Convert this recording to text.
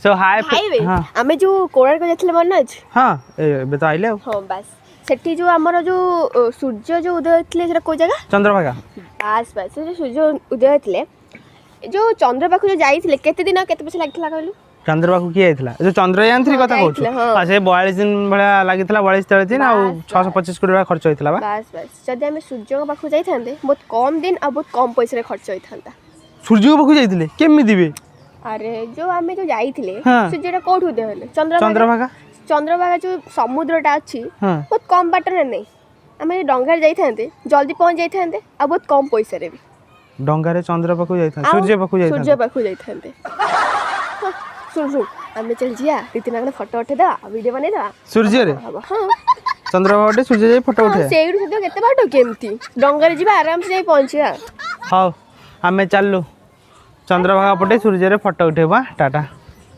सो हाय highway हां आमे जो कोणार्क जाथिले मन अछि हां एबे तो आइले हां बस सेठी जो हमर जो सूर्य जो उदय होइथिले सेटा को जगह चंद्रभागा बस बस जो सूर्य उदय होइथिले जो चंद्र पाखु जो जाइथिले केते दिन केते पैसा लागिथिला कहलु चंद्रबाबू किए आइथिला जो चंद्रयान 3 कथा कहू हां से 42 दिन भला लागिथिला 42 43 दिन आ 625 कोटी खर्च होइथिला बा बस बस जदि हमें सूर्य पाखु जाइथांते बहुत कम दिन आ बहुत कम पैसा रे खर्च होइथांता सूर्य पाखु जाइथिले केमि दिबे अरे जो हमें जो जाइथिले सूर्यटा कोठु उदय होले चंद्रभागा चंद्रभागा जो समुद्रटा अछि बहुत कम बाट रे नै हमें डंगा जाइथांते जल्दी पहुंच जाइथांते आ बहुत कम पैसा रे भी डंगा रे चंद्र पाखु जाइथांते सूर्य पाखु जाइथांते सुन सुन हमें चल जिया तीन फोटो उठे दा वीडियो बने दा सूर्य रे हां चंद्रबाबू सूर्य जाई फोटो उठे सेइडु सद केते बाट केमती डंगा रे जिबा आराम से जाई पहुंचिया हां हमें चललु चंद्रभागा पटे सूर्य रे फोटो उठेबा टाटा।